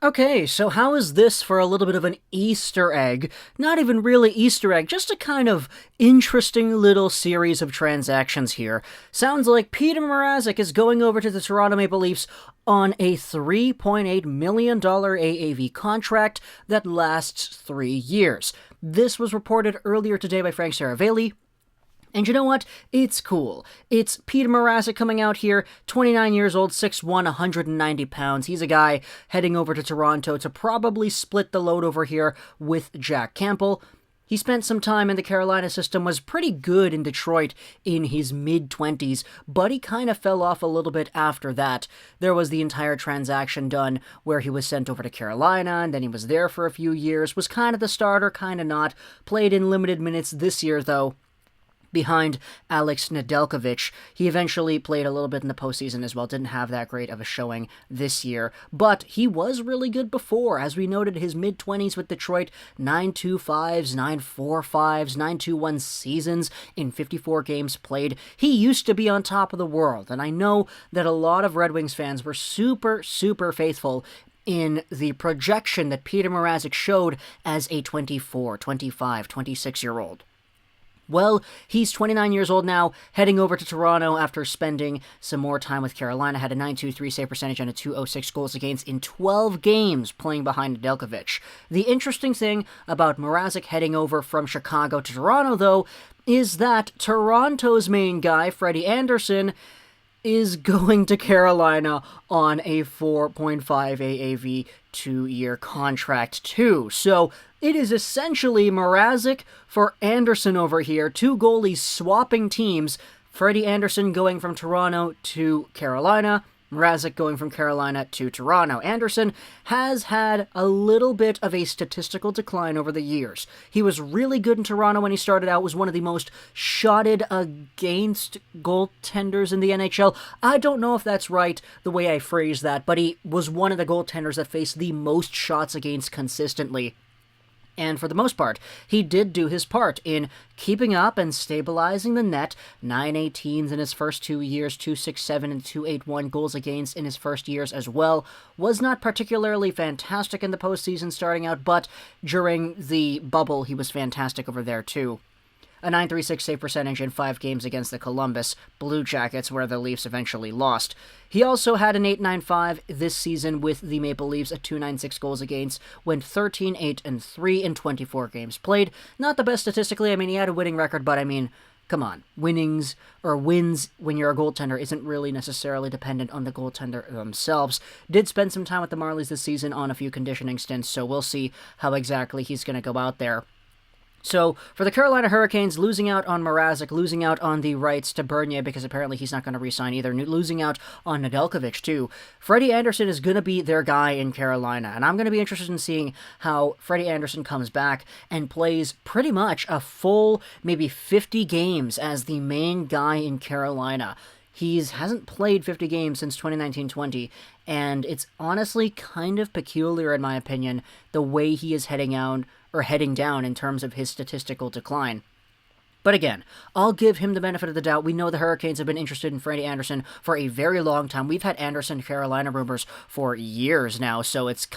Okay, so how is this for a little bit of an Easter egg? Not even really Easter egg, just a kind of interesting little series of transactions here. Sounds like Petr Mrazek is going over to the Toronto Maple Leafs on a $3.8 million AAV contract that lasts 3 years. This was reported earlier today by Frank Saravalli. And you know what? It's cool. It's Petr Mrazek coming out here, 29 years old, 6'1", 190 pounds. He's a guy heading over to Toronto to probably split the load over here with Jack Campbell. He spent some time in the Carolina system, was pretty good in Detroit in his mid-20s, but he kind of fell off a little bit after that. There was the entire transaction done where he was sent over to Carolina, and then he was there for a few years, was kind of the starter, kind of not, played in limited minutes this year, though, behind Alex Nedeljkovic. He eventually played a little bit in the postseason as well, didn't have that great of a showing this year, but he was really good before. As we noted, his mid-20s with Detroit, 9.25s, 9.45s, 9.21 seasons in 54 games played. He used to be on top of the world, and I know that a lot of Red Wings fans were super faithful in the projection that Petr Mrazek showed as a 24, 25, 26-year-old. Well, he's 29 years old now, heading over to Toronto after spending some more time with Carolina, had a .923 save percentage and a .206 goals against in 12 games playing behind Nedeljkovic. The interesting thing about Mrazek heading over from Chicago to Toronto, though, is that Toronto's main guy, Freddie Andersen, is going to Carolina on a 4.5 AAV 2-year contract too. So it is essentially Mrazek for Andersen over here, two goalies swapping teams, Freddie Andersen going from Toronto to Carolina, Mrazek going from Carolina to Toronto. Andersen has had a little bit of a statistical decline over the years. He was really good in Toronto when he started out, was one of the most shotted against goaltenders in the NHL. I don't know if that's right, the way I phrase that, but he was one of the goaltenders that faced the most shots against consistently. And for the most part, he did do his part in keeping up and stabilizing the net. 9.18s in his first 2 years, 2.67 and 2.81 goals against in his first years as well. Was not particularly fantastic in the postseason starting out, but during the bubble, he was fantastic over there too. A .936 save percentage in 5 games against the Columbus Blue Jackets, where the Leafs eventually lost. He also had an .895 this season with the Maple Leafs, a .296 goals against, went 13, 8, and 3 in 24 games played. Not the best statistically. I mean, he had a winning record, but I mean, come on. Wins when you're a goaltender isn't really necessarily dependent on the goaltender themselves. Did spend some time with the Marlies this season on a few conditioning stints, so we'll see how exactly he's going to go out there. So, for the Carolina Hurricanes, losing out on Mrazek, losing out on the rights to Beniers, because apparently he's not going to re-sign either, losing out on Nedeljkovic too. Freddie Andersen is going to be their guy in Carolina, and I'm going to be interested in seeing how Freddie Andersen comes back and plays pretty much a full, maybe 50 games as the main guy in Carolina. He hasn't played 50 games since 2019-20, and it's honestly kind of peculiar, in my opinion, the way he is heading down in terms of his statistical decline. But again, I'll give him the benefit of the doubt. We know the Hurricanes have been interested in Freddie Andersen for a very long time. We've had Andersen Carolina rumors for years now, so it's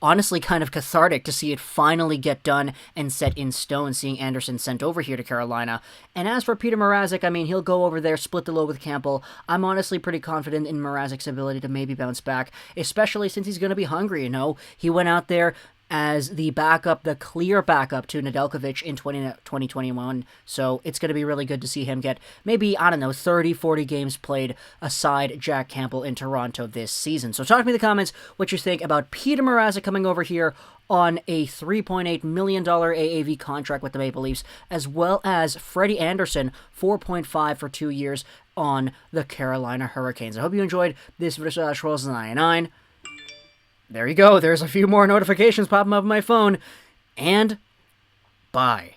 honestly kind of cathartic to see it finally get done and set in stone, seeing Andersen sent over here to Carolina. And as for Petr Mrazek, I mean, he'll go over there, split the load with Campbell. I'm honestly pretty confident in Mrazek's ability to maybe bounce back, especially since he's going to be hungry, He went out there as the backup, the clear backup to Nedeljkovic in 2021. So it's going to be really good to see him get maybe, 30, 40 games played aside Jack Campbell in Toronto this season. So talk to me in the comments what you think about Petr Mrazek coming over here on a $3.8 million AAV contract with the Maple Leafs, as well as Freddie Andersen, 4.5 for 2 years on the Carolina Hurricanes. I hope you enjoyed this video. Trolls99. There you go. There's a few more notifications popping up on my phone. And bye.